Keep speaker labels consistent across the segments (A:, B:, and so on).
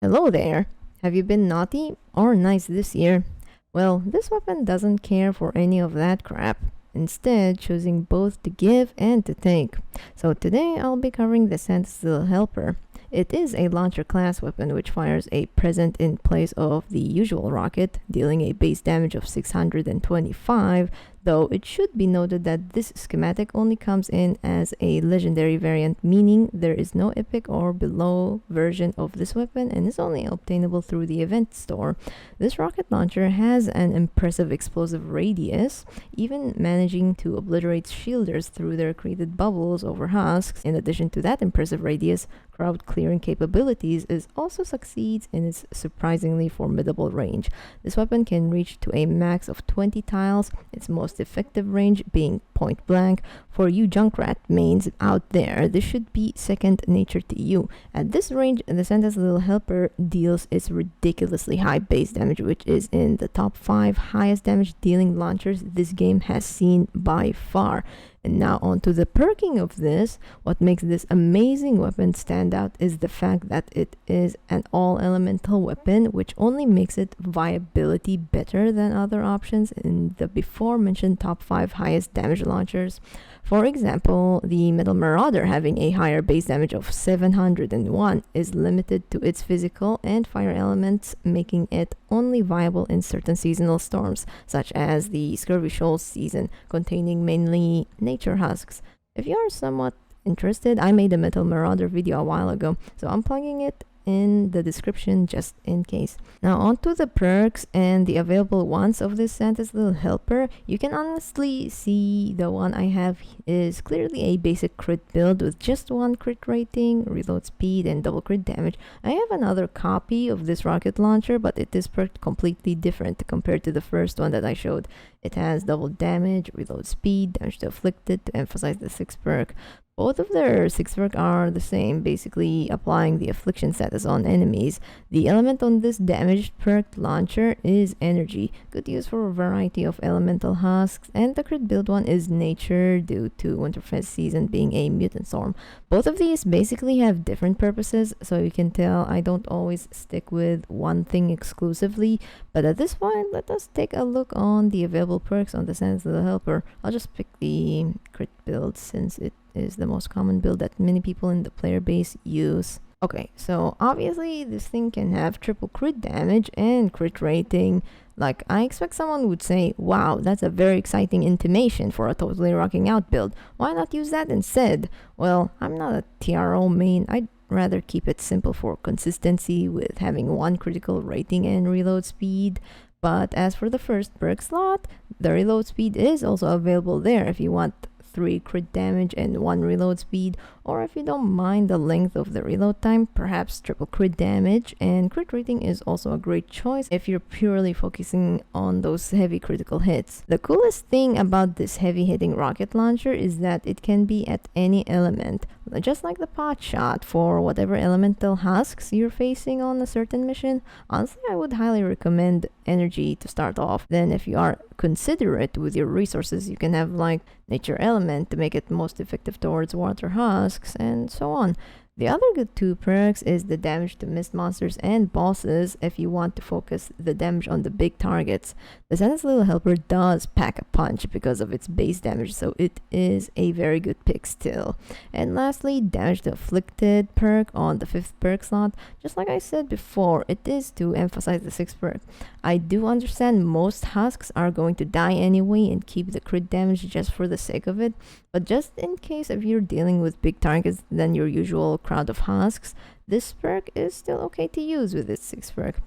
A: Hello there! Have you been naughty or nice this year? Well, this weapon doesn't care for any of that crap, instead choosing both to give and to take. So today I'll be covering the Sentinel Helper. It is a launcher class weapon which fires a present in place of the usual rocket, dealing a base damage of 625, though it should be noted that this schematic only comes in as a legendary variant, meaning there is no epic or below version of this weapon and is only obtainable through the event store. This rocket launcher has an impressive explosive radius, even managing to obliterate shielders through their created bubbles over husks. In addition to that impressive radius, crowd clearing capabilities also succeeds in its surprisingly formidable range. This weapon can reach to a max of 20 tiles, its most effective range being point blank. For you Junkrat mains out there, this should be second nature to you. At this range, the Sentinel Helper deals its ridiculously high base damage, which is in the top 5 highest damage dealing launchers this game has seen by far. And now on to the perking of this. What makes this amazing weapon stand out is the fact that it is an all-elemental weapon, which only makes its viability better than other options in the before-mentioned top 5 highest damage launchers. For example, the Metal Marauder, having a higher base damage of 701, is limited to its physical and fire elements, making it only viable in certain seasonal storms, such as the Scurvy Shoals season, containing mainly nature husks. If you are somewhat interested, I made a Metal Marauder video a while ago, so I'm plugging it in the description just in case. Now onto the perks and the available ones of this Sentinel Helper. You can honestly see the one I have is clearly a basic crit build with just one crit rating, reload speed, and double crit damage. I have another copy of this rocket launcher, but it is perked completely different compared to the first one that I showed. It has double damage, reload speed, damage to afflicted to emphasize the 6th perk. Both of their 6 perk are the same, basically applying the affliction status on enemies. The element on this damaged perked launcher is energy, good use for a variety of elemental husks, and the crit build one is nature due to Winterfest season being a mutant storm. Both of these basically have different purposes, so you can tell I don't always stick with one thing exclusively, but at this point let us take a look on the available perks on the Sentinel Helper. I'll just pick the crit build since it is the most common build that many people in the player base use. Okay, so obviously this thing can have triple crit damage and crit rating. Like, I expect someone would say, wow, that's a very exciting intimation for a totally rocking out build. Why not use that instead? Well, I'm not a TRO main. I'd rather keep it simple for consistency with having one critical rating and reload speed. But as for the first perk slot, the reload speed is also available there if you want 3 crit damage and 1 reload speed, or if you don't mind the length of the reload time, perhaps triple crit damage, and crit rating is also a great choice if you're purely focusing on those heavy critical hits. The coolest thing about this heavy hitting rocket launcher is that it can be at any element, just like the pot shot for whatever elemental husks you're facing on a certain mission. Honestly, I would highly recommend energy to start off. Then if you are considerate with your resources, you can have like nature element to make it most effective towards water husks and so on. The other good 2 perks is the damage to mist monsters and bosses if you want to focus the damage on the big targets. The Sentinel Helper does pack a punch because of its base damage, so it is a very good pick still. And lastly, damage to afflicted perk on the 5th perk slot. Just like I said before, it is to emphasize the 6th perk. I do understand most husks are going to die anyway and keep the crit damage just for the sake of it, but just in case if you're dealing with big targets than your usual crowd of husks, this perk is still okay to use with its 6th perk.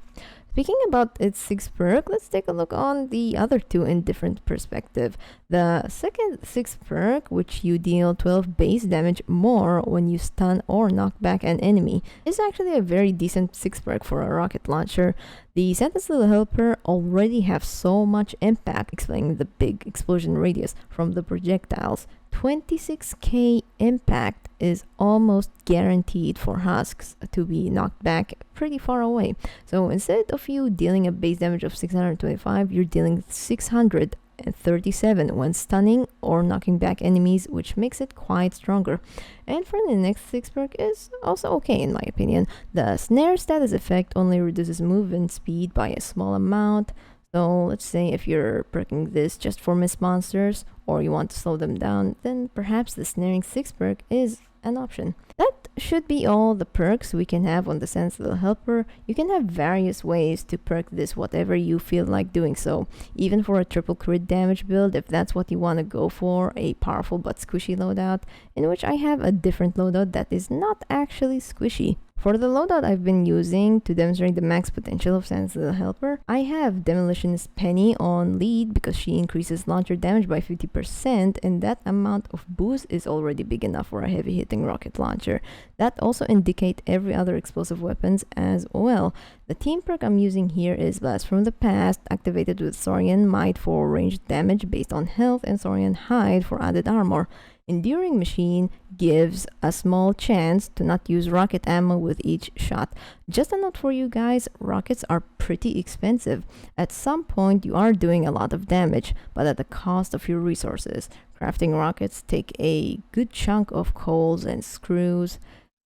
A: Speaking about its 6th perk, let's take a look on the other 2 in different perspective. The second 6th perk, which you deal 12 base damage more when you stun or knock back an enemy, is actually a very decent 6th perk for a rocket launcher. The Sentinel Helper already have so much impact, explaining the big explosion radius from the projectiles. 26k impact is almost guaranteed for husks to be knocked back pretty far away. So instead of you dealing a base damage of 625, you're dealing 600 and 37 when stunning or knocking back enemies, which makes it quite stronger. And for the next 6 perk is also okay in my opinion. The snare status effect only reduces movement speed by a small amount. So let's say if you're perking this just for miss monsters or you want to slow them down, then perhaps the snaring 6 perk is an option. That should be all the perks we can have on the Sensible Helper. You can have various ways to perk this whatever you feel like doing so. Even for a triple crit damage build, if that's what you want to go for, a powerful but squishy loadout, in which I have a different loadout that is not actually squishy. For the loadout I've been using to demonstrate the max potential of Sensible Helper, I have Demolitionist Penny on lead because she increases launcher damage by 50%, and that amount of boost is already big enough for a heavy hitting rocket launcher. That also indicates every other explosive weapons as well. The team perk I'm using here is Blast from the Past, activated with Saurian Might for ranged damage based on health and Saurian Hide for added armor. Enduring Machine gives a small chance to not use rocket ammo with each shot. Just a note for you guys, rockets are pretty expensive. At some point you are doing a lot of damage, but at the cost of your resources. Crafting rockets take a good chunk of coals and screws,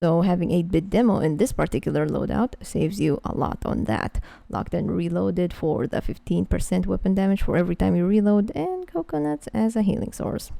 A: so having 8-bit demo in this particular loadout saves you a lot on that. Locked and Reloaded for the 15% weapon damage for every time you reload, and coconuts as a healing source.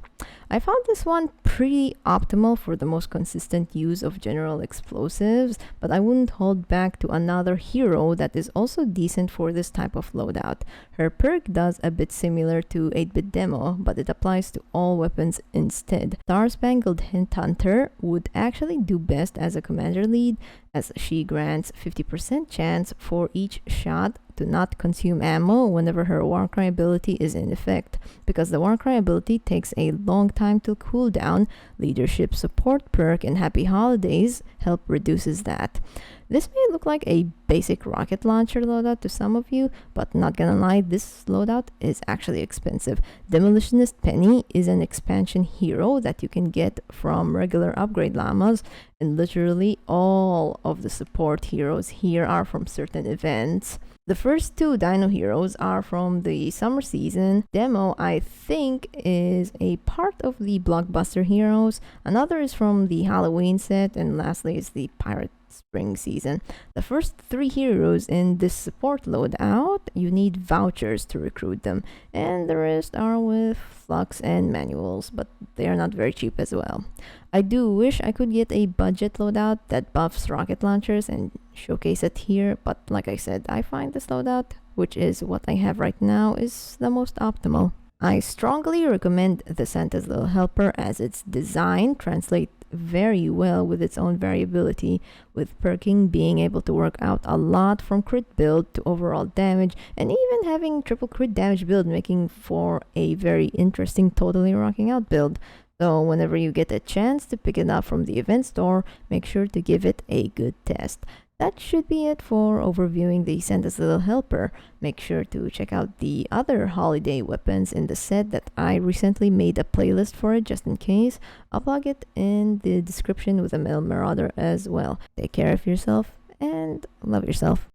A: I found this one pretty optimal for the most consistent use of general explosives, but I wouldn't hold back to another hero that is also decent for this type of loadout. Her perk does a bit similar to 8-bit demo, but it applies to all weapons instead. Star Spangled Hint Hunter would actually do best as a commander lead, as she grants 50% chance for each shot to not consume ammo whenever her Warcry ability is in effect. Because the Warcry ability takes a long time to cool down, Leadership Support perk and Happy Holidays help reduces that. This may look like a basic rocket launcher loadout to some of you, but not gonna lie, this loadout is actually expensive. Demolitionist Penny is an expansion hero that you can get from regular upgrade llamas, and literally all of the support heroes here are from certain events. The first 2 Dino heroes are from the summer season. Demo, I think, is a part of the blockbuster heroes. Another is from the Halloween set, and lastly is the pirate spring season. The first 3 heroes in this support loadout, you need vouchers to recruit them, and the rest are with flux and manuals, but they are not very cheap as well. I do wish I could get a budget loadout that buffs rocket launchers and showcase it here, but like I said, I find this loadout, which is what I have right now, is the most optimal. I strongly recommend the Santa's Little Helper, as its design translates very well with its own variability, with perking being able to work out a lot from crit build to overall damage, and even having triple crit damage build, making for a very interesting totally rocking out build. So whenever you get a chance to pick it up from the event store, make sure to give it a good test. That should be it for overviewing the Santa's Little Helper. Make sure to check out the other holiday weapons in the set that I recently made a playlist for it just in case. I'll plug it in the description with a Mail Marauder as well. Take care of yourself and love yourself.